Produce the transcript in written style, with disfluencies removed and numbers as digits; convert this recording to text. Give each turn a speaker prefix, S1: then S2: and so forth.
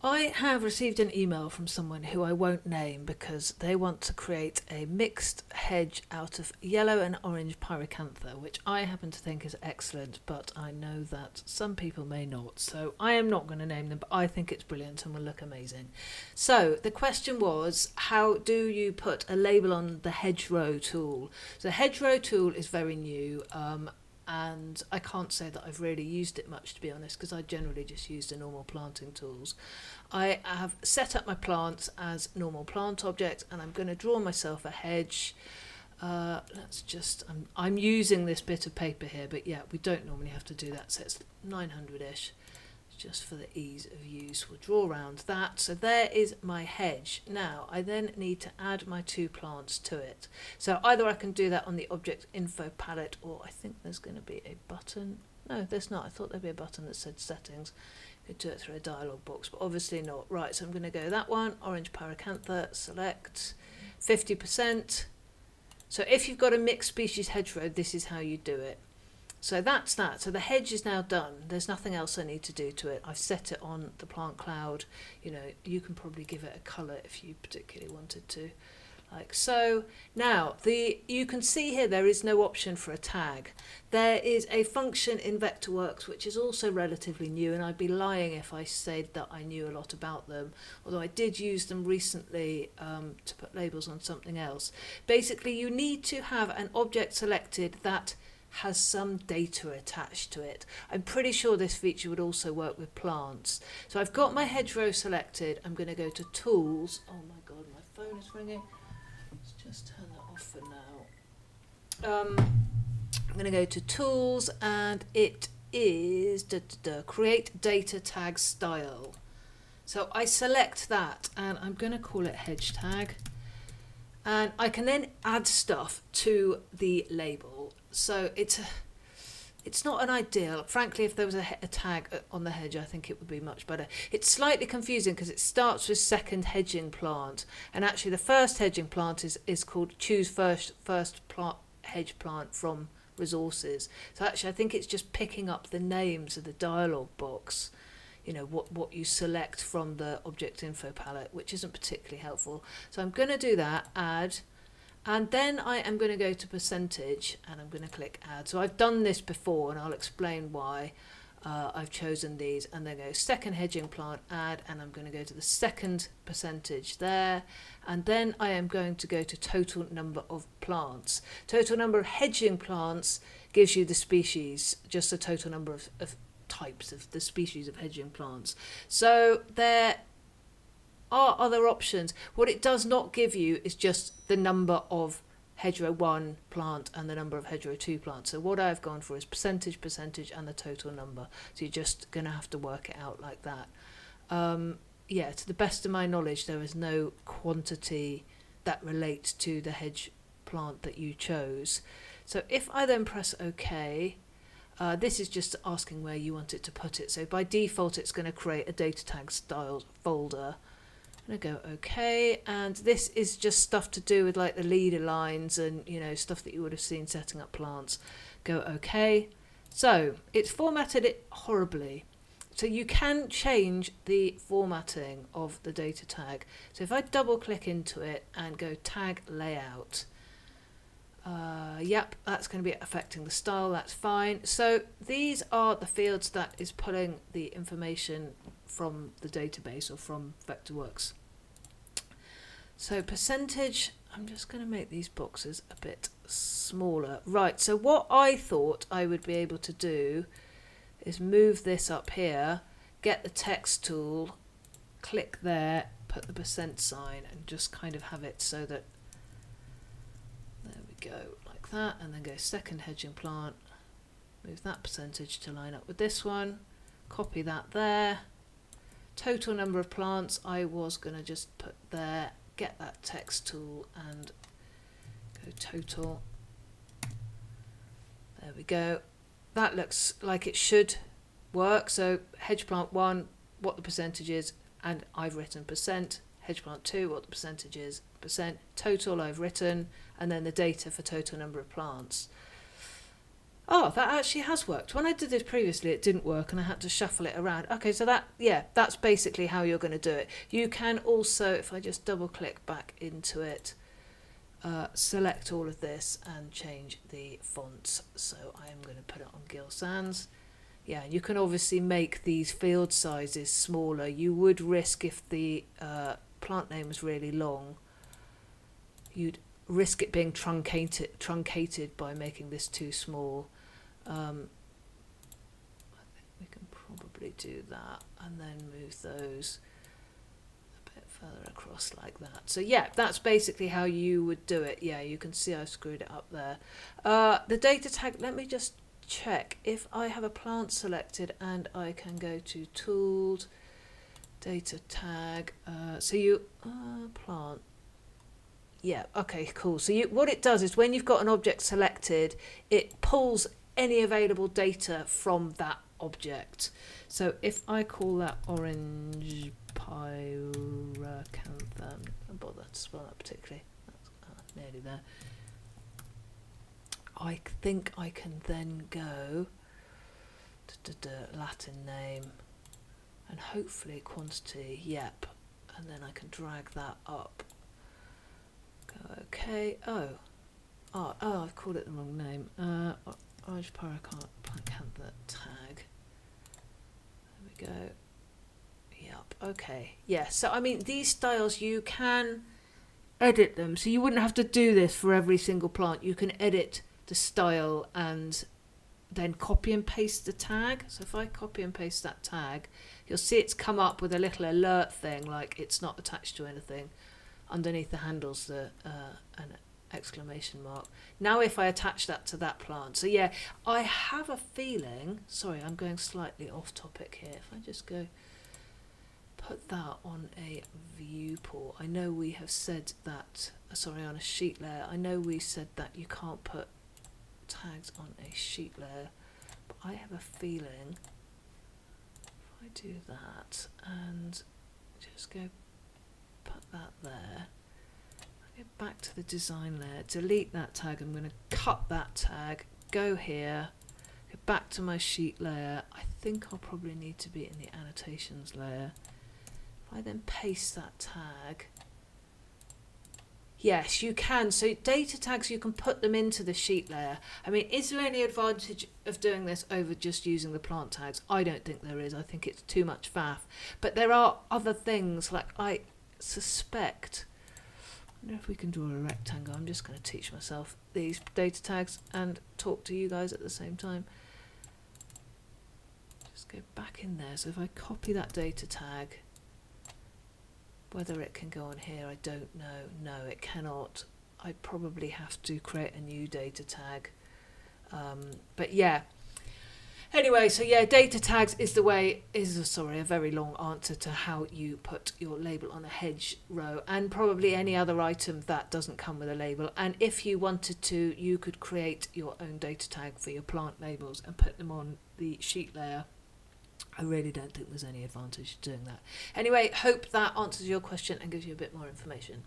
S1: I have received an email from someone who I won't name because they want to create a mixed hedge out of yellow and orange pyracantha, which I happen to think is excellent, but I know that some people may not. So I am not going to name them, but I think it's brilliant and will look amazing. So the question was, how do you put a label on the Hedgerow tool? So the Hedgerow tool is very new. And I can't say that I've really used it much, to be honest, because I generally just use the normal planting tools. I have set up my plants as normal plant objects, and I'm going to draw myself a hedge. I'm using this bit of paper here, but yeah, we don't normally have to do that, so it's 900-ish. Just for the ease of use, we'll draw around that. So there is my hedge. Now I then need to add my two plants to it. So either I can do that on the object info palette, or I think there's going to be a button. No, there's not. I thought there'd be a button that said settings. You could do it through a dialog box, but obviously not. Right, so I'm going to go that one, orange pyracantha, select 50%. So if you've got a mixed species hedgerow, this is how you do it. So that's that. So the hedge is now done. There's nothing else I need to do to it. I've set it on the plant cloud. You know, you can probably give it a colour if you particularly wanted to, like so. Now, you can see here there is no option for a tag. There is a function in Vectorworks which is also relatively new, and I'd be lying if I said that I knew a lot about them, although I did use them recently to put labels on something else. Basically, you need to have an object selected that has some data attached to it. I'm pretty sure this feature would also work with plants. So I've got my hedgerow selected. I'm going to go to Tools. Oh my god, my phone is ringing. Let's just turn that off for now. I'm going to go to Tools, and it is Create Data Tag Style. So I select that, and I'm going to call it Hedge Tag. And I can then add stuff to the label. So it's not an ideal. Frankly, if there was a tag on the hedge, I think it would be much better. It's slightly confusing because it starts with second hedging plant, and actually the first hedging plant is called choose first hedge plant from resources. So actually I think it's just picking up the names of the dialog box, you know, what you select from the object info palette, which isn't particularly helpful. So I'm going to do that, add, and then I am going to go to percentage, and I'm going to click add. So I've done this before, and I'll explain why I've chosen these, and then go second hedging plant, add, and I'm going to go to the second percentage there, and then I am going to go to total number of plants. Total number of hedging plants gives you the species, just the total number of types of the species of hedging plants. So there are other options. What it does not give you is just the number of hedgerow 1 plant and the number of hedgerow 2 plants. So what I've gone for is percentage, and the total number. So you're just going to have to work it out like that. Yeah, to the best of my knowledge, there is no quantity that relates to the hedge plant that you chose. So if I then press OK, this is just asking where you want it to put it. So by default, it's going to create a data tag style folder. I'm going to go OK, and this is just stuff to do with like the leader lines and, you know, stuff that you would have seen setting up plants. Go OK. So it's formatted it horribly. So you can change the formatting of the data tag. So if I double click into it and go tag layout, yep, that's going to be affecting the style. That's fine. So these are the fields that is pulling the information from the database or from Vectorworks. So percentage, I'm just going to make these boxes a bit smaller. Right, so what I thought I would be able to do is move this up here, get the text tool, click there, put the percent sign, and just kind of have it so that, there we go, like that, and then go second hedging plant, move that percentage to line up with this one, copy that there, total number of plants I was going to just put there, get that text tool and go total, there we go. That looks like it should work. So hedge plant 1, what the percentage is, and I've written percent. Hedge plant 2, what the percentage is, percent. Total I've written, and then the data for total number of plants. Oh, that actually has worked. When I did this previously, it didn't work and I had to shuffle it around. Okay, so that's basically how you're going to do it. You can also, if I just double click back into it, select all of this and change the fonts. So I am going to put it on Gill Sans. Yeah, you can obviously make these field sizes smaller. You would risk, if the plant name was really long, you'd risk it being truncated by making this too small. I think we can probably do that and then move those a bit further across like that. So yeah, that's basically how you would do it. Yeah, you can see I screwed it up there. The data tag, let me just check if I have a plant selected and I can go to Tools, Data Tag. So you plant. Yeah, okay, cool. So what it does is when you've got an object selected, it pulls any available data from that object. So if I call that orange pyracantha, don't bother to spell that particularly, that's nearly there. I think I can then go Latin name and hopefully quantity, yep, and then I can drag that up. Go okay. Oh, I've called it the wrong name. Orange pyracantha tag. There we go. Yep. Okay. Yeah. So I mean, these styles you can edit them, so you wouldn't have to do this for every single plant. You can edit the style and then copy and paste the tag. So if I copy and paste that tag, you'll see it's come up with a little alert thing, like it's not attached to anything. Underneath the handles, an exclamation mark. Now if I attach that to that plant, so yeah, I have a feeling, sorry, I'm going slightly off topic here. If I just go put that on a viewport, I know we have said that, sorry, on a sheet layer, I know we said that you can't put tags on a sheet layer, but I have a feeling if I do that and just go put that there, I go back to the design layer, delete that tag, I'm going to cut that tag, go here, go back to my sheet layer. I think I'll probably need to be in the annotations layer. If I then paste that tag, yes, you can. So data tags, you can put them into the sheet layer. I mean, is there any advantage of doing this over just using the plant tags? I don't think there is. I think it's too much faff. But there are other things, like I suspect, I wonder if we can draw a rectangle. I'm just going to teach myself these data tags and talk to you guys at the same time. Just go back in there. So if I copy that data tag, whether it can go on here, I don't know. No, it cannot. I probably have to create a new data tag. But yeah. Anyway, so yeah, data tags is a very long answer to how you put your label on a hedgerow and probably any other item that doesn't come with a label. And if you wanted to, you could create your own data tag for your plant labels and put them on the sheet layer. I really don't think there's any advantage to doing that. Anyway, hope that answers your question and gives you a bit more information.